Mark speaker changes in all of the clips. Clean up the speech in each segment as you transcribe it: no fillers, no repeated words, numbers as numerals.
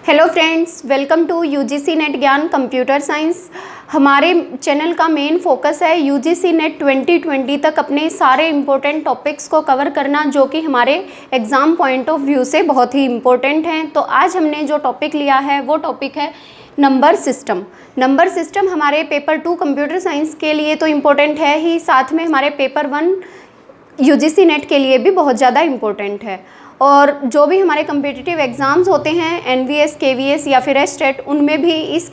Speaker 1: Hello friends, welcome to UGC NET Gyan computer science. हमारे channel का main focus है UGC NET 2020 तक अपने सारे इम्पोर्टेंट टॉपिक्स को कवर करना, जो कि हमारे एग्ज़ाम पॉइंट ऑफ व्यू से बहुत ही इम्पोर्टेंट हैं। तो आज हमने जो टॉपिक लिया है वो टॉपिक है नंबर सिस्टम। नंबर सिस्टम हमारे पेपर 2 कंप्यूटर साइंस के लिए तो इम्पोर्टेंट है ही, साथ में हमारे पेपर 1 यूजीसी नेट के लिए भी बहुत ज़्यादा इम्पोर्टेंट है। और जो भी हमारे कम्पिटिटिव एग्ज़ाम्स होते हैं एनवीएस, केवीएस या फिर एस्टेट, उनमें भी इस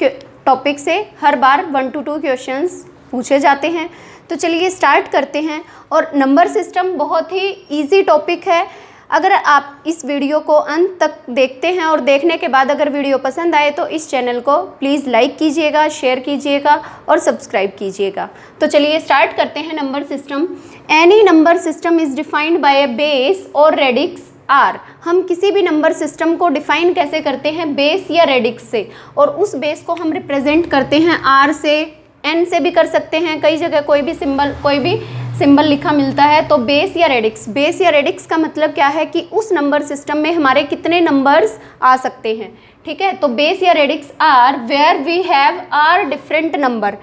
Speaker 1: टॉपिक से हर बार 1 to 2 क्वेश्चंस पूछे जाते हैं। तो चलिए स्टार्ट करते हैं। और नंबर सिस्टम बहुत ही इजी टॉपिक है। अगर आप इस वीडियो को अंत तक देखते हैं और देखने के बाद अगर वीडियो पसंद आए तो इस चैनल को प्लीज़ लाइक कीजिएगा, शेयर कीजिएगा और सब्सक्राइब कीजिएगा। तो चलिए स्टार्ट करते हैं। Number system, any number system is defined by A base और रेडिक्स आर। हम किसी भी नंबर सिस्टम को डिफाइन कैसे करते हैं? बेस या रेडिक्स से, और उस बेस को हम रिप्रेजेंट करते हैं आर से, एन से भी कर सकते हैं। कई जगह कोई भी सिंबल लिखा मिलता है। तो बेस या रेडिक्स, बेस या रेडिक्स का मतलब क्या है कि उस नंबर सिस्टम में हमारे कितने नंबर्स आ सकते हैं। ठीक है, तो बेस या radix R where we have R different number.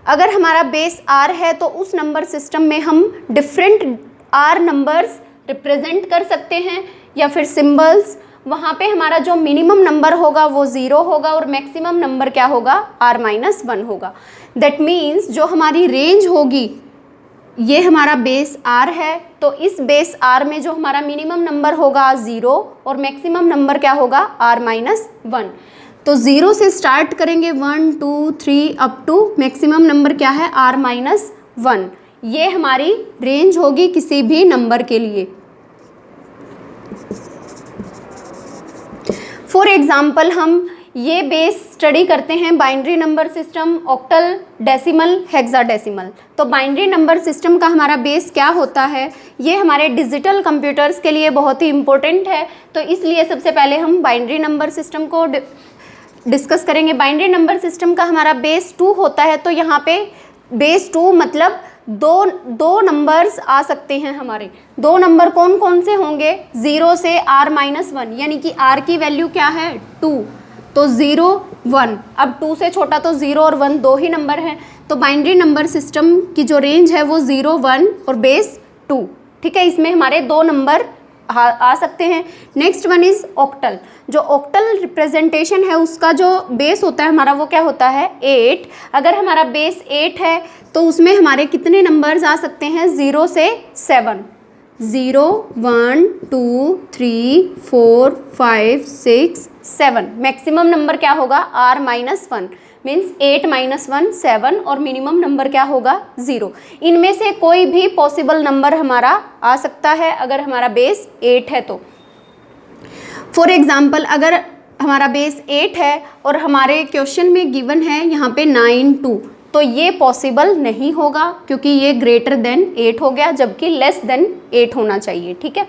Speaker 1: अगर हमारा बेस आर है तो उस नंबर सिस्टम में हम डिफरेंट आर नंबर्स रिप्रेजेंट कर सकते हैं, या फिर सिंबल्स। वहाँ पे हमारा जो मिनिमम नंबर होगा वो 0 होगा और मैक्सिमम नंबर क्या होगा? r-1 होगा। दैट मीन्स जो हमारी रेंज होगी, ये हमारा बेस r है, तो इस बेस r में जो हमारा मिनिमम नंबर होगा 0 और मैक्सिमम नंबर क्या होगा? r-1। तो 0 से स्टार्ट करेंगे, 1 2 3 अप टू मैक्सिमम नंबर क्या है? r-1। ये हमारी रेंज होगी किसी भी नंबर के लिए। फॉर एग्जाम्पल हम ये बेस स्टडी करते हैं binary number system, octal, decimal, hexadecimal. तो बाइनरी नंबर सिस्टम का हमारा बेस क्या होता है? ये हमारे डिजिटल कंप्यूटर्स के लिए बहुत ही इम्पोर्टेंट है। तो इसलिए सबसे पहले हम बाइनरी नंबर सिस्टम को डिस्कस करेंगे। बाइनरी नंबर सिस्टम का हमारा बेस 2 होता है। तो यहाँ पे बेस 2 मतलब दो नंबर्स आ सकते हैं हमारे। दो नंबर कौन कौन से होंगे? 0 से r-1, यानी कि r की वैल्यू क्या है? 2। तो 0 1, अब 2 से छोटा तो 0 और 1 दो ही नंबर हैं। तो बाइनरी नंबर सिस्टम की जो रेंज है वो 0 1 और बेस 2। ठीक है, इसमें हमारे दो नंबर आ सकते हैं। Next one is octal. जो ऑक्टल रिप्रेजेंटेशन है उसका जो बेस होता है हमारा वो क्या होता है? 8। अगर हमारा बेस 8 है तो उसमें हमारे कितने नंबर्स आ सकते हैं? 0 से 7। 0 1 2 3 4 5 6 7। मैक्सिमम नंबर क्या होगा? r-1 मीन्स 8-1 7, और मिनिमम नंबर क्या होगा? 0। इनमें से कोई भी पॉसिबल नंबर हमारा आ सकता है अगर हमारा बेस 8 है तो। फॉर एग्जाम्पल अगर हमारा बेस 8 है और हमारे क्वेश्चन में गिवन है यहाँ पे 9 2, तो ये पॉसिबल नहीं होगा क्योंकि ये ग्रेटर देन 8 हो गया, जबकि लेस देन 8 होना चाहिए। ठीक है,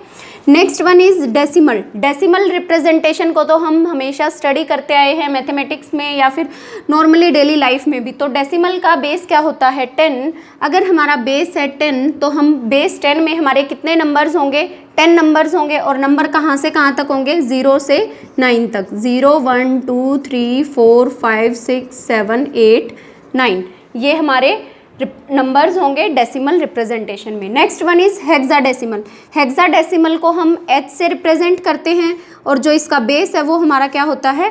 Speaker 1: next one is decimal. Decimal representation को तो हम हमेशा स्टडी करते आए हैं मैथमेटिक्स में या फिर नॉर्मली डेली लाइफ में भी। तो डेसिमल का बेस क्या होता है? 10। अगर हमारा बेस है 10 तो हम बेस 10 में हमारे कितने नंबर्स होंगे? 10 नंबर्स होंगे। और नंबर कहाँ से कहाँ तक होंगे? 0 से 9 तक। 0 1 2 3 4 5 6 7 8 9, ये हमारे नंबर्स होंगे डेसिमल रिप्रेजेंटेशन में। Next one is hexadecimal. Hexadecimal को हम h से रिप्रेजेंट करते हैं और जो इसका बेस है वो हमारा क्या होता है?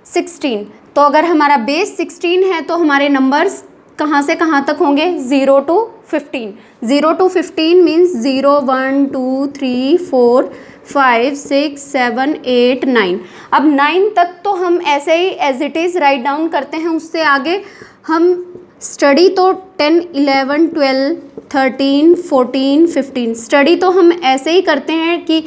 Speaker 1: 16। तो अगर हमारा बेस 16 है तो हमारे नंबर्स कहाँ से कहाँ तक होंगे? 0 to 15। 0 to 15 means 0 1 2 3 4 5 6 7 8 9। अब 9 तक तो हम ऐसे ही as it is write down करते हैं। उससे आगे हम स्टडी तो 10 11 12 13 14 15 स्टडी तो हम ऐसे ही करते हैं कि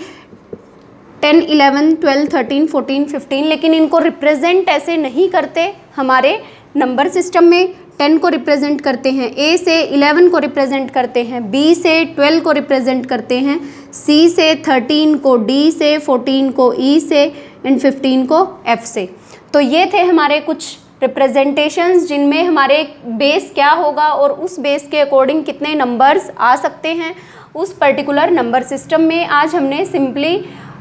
Speaker 1: 10 11 12 13 14 15, लेकिन इनको रिप्रेजेंट ऐसे नहीं करते हमारे नंबर सिस्टम में। 10 को रिप्रेजेंट करते हैं, A से 11 को रिप्रेजेंट करते हैं, B से 12 को रिप्रेजेंट करते हैं, C से 13 को, D से 14 को, E से एंड 15 को F से। तो ये थे हमारे कुछ रिप्रेजेंटेशंस जिनमें हमारे बेस क्या होगा और उस बेस के अकॉर्डिंग कितने नंबर्स आ सकते हैं उस पर्टिकुलर नंबर सिस्टम में। आज हमने सिंपली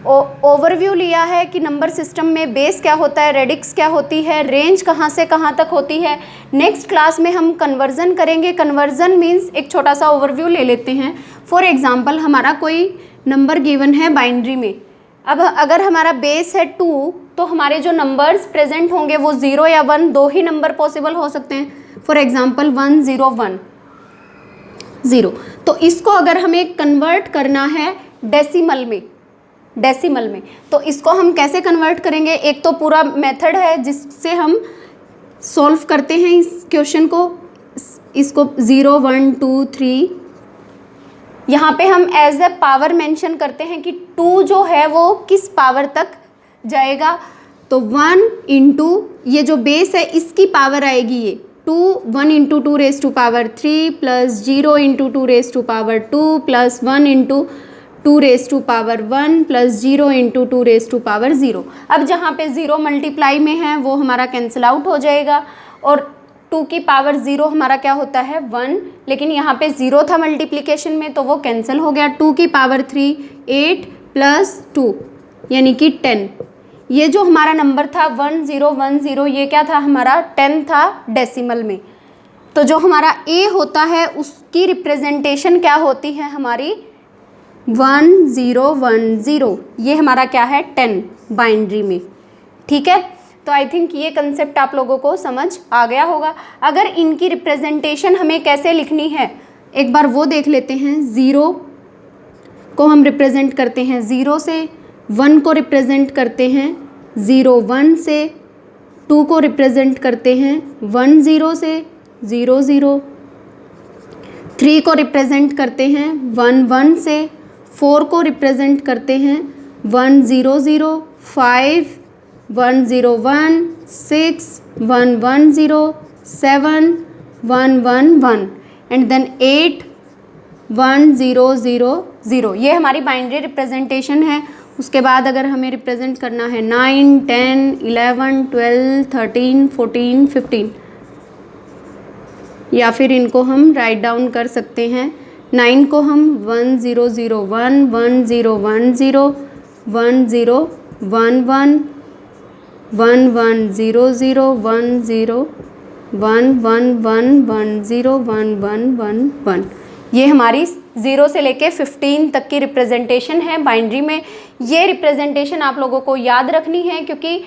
Speaker 1: ओवरव्यू लिया है कि नंबर सिस्टम में बेस क्या होता है, रेडिक्स क्या होती है, रेंज कहाँ से कहाँ तक होती है। नेक्स्ट क्लास में हम कन्वर्जन करेंगे। कन्वर्जन मीन्स एक छोटा सा ओवरव्यू ले लेते हैं। फॉर एग्जांपल हमारा कोई नंबर गिवन है बाइनरी में। अब अगर हमारा बेस है 2 तो हमारे जो नंबर्स प्रेजेंट होंगे वो 0 या 1 दो ही नंबर पॉसिबल हो सकते हैं। For example 1 0 1 0। तो इसको अगर हमें कन्वर्ट करना है डेसिमल में, तो इसको हम कैसे कन्वर्ट करेंगे। एक तो पूरा मेथड है जिससे हम सॉल्व करते हैं इस क्वेश्चन को। इसको 0 1 2 3 यहाँ पे हम एज ए पावर मेंशन करते हैं कि 2 जो है वो किस पावर तक जाएगा। तो 1 इंटू ये जो बेस है इसकी पावर आएगी ये 2, 1 into 2 raise to power 3 plus 0 into 2 raise to power 2 plus 1 into 2 raise to power 1 plus 0 into 2 raise to power 0। अब जहाँ पे 0 मल्टीप्लाई में है वो हमारा कैंसिल आउट हो जाएगा और 2 की पावर 0 हमारा क्या होता है 1, लेकिन यहाँ पे 0 था मल्टीप्लिकेशन में तो वो कैंसिल हो गया। 2 की पावर 3 8 प्लस 2 यानी कि 10। ये जो हमारा नंबर था 1010 ये क्या था हमारा 10 था डेसिमल में। तो जो हमारा a होता है उसकी रिप्रेजेंटेशन क्या होती है हमारी 1010। ये हमारा क्या है 10 बाइनरी में। ठीक है, तो आई थिंक ये कंसेप्ट आप लोगों को समझ आ गया होगा। अगर इनकी रिप्रेजेंटेशन हमें कैसे लिखनी है एक बार वो देख लेते हैं। 0 को हम रिप्रेजेंट करते हैं 0 से, 1 को रिप्रेजेंट करते हैं 0 1 से, 2 को रिप्रेजेंट करते हैं 1 0 से 0 0, 3 को रिप्रेजेंट करते हैं 1 1 से, 4 को रिप्रेजेंट करते हैं 1 0 0, 5 1 0 1, 6 1 1 0, 7 1 1 1 एंड देन 8 1 0 0 0। ये हमारी बाइनरी रिप्रेजेंटेशन है। उसके बाद अगर हमें रिप्रेजेंट करना है 9 10 11 12 13 14 15 या फिर इनको हम राइट डाउन कर सकते हैं। 9 को हम 1 0 0 1 1 0 1 0 1 0 1 1 1 1 0 0 1 0 1 1 1 1 0 1 1 1 1। ये हमारी 0 से लेके 15 तक की रिप्रेजेंटेशन है बाइनरी में। ये रिप्रेजेंटेशन आप लोगों को याद रखनी है क्योंकि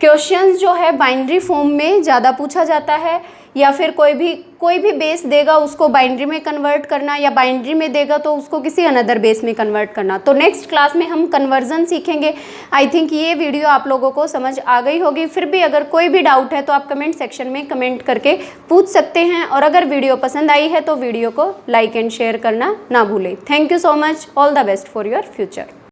Speaker 1: क्वेश्चंस जो है बाइनरी फॉर्म में ज़्यादा पूछा जाता है, या फिर कोई भी बेस देगा उसको बाइनरी में कन्वर्ट करना, या बाइनरी में देगा तो उसको किसी अनदर बेस में कन्वर्ट करना। तो नेक्स्ट क्लास में हम कन्वर्जन सीखेंगे। आई थिंक ये वीडियो आप लोगों को समझ आ गई होगी। फिर भी अगर कोई भी डाउट है तो आप कमेंट सेक्शन में कमेंट करके पूछ सकते हैं, और अगर वीडियो पसंद आई है तो वीडियो को लाइक एंड शेयर करना ना भूलें। Thank you so much. All the best for your future.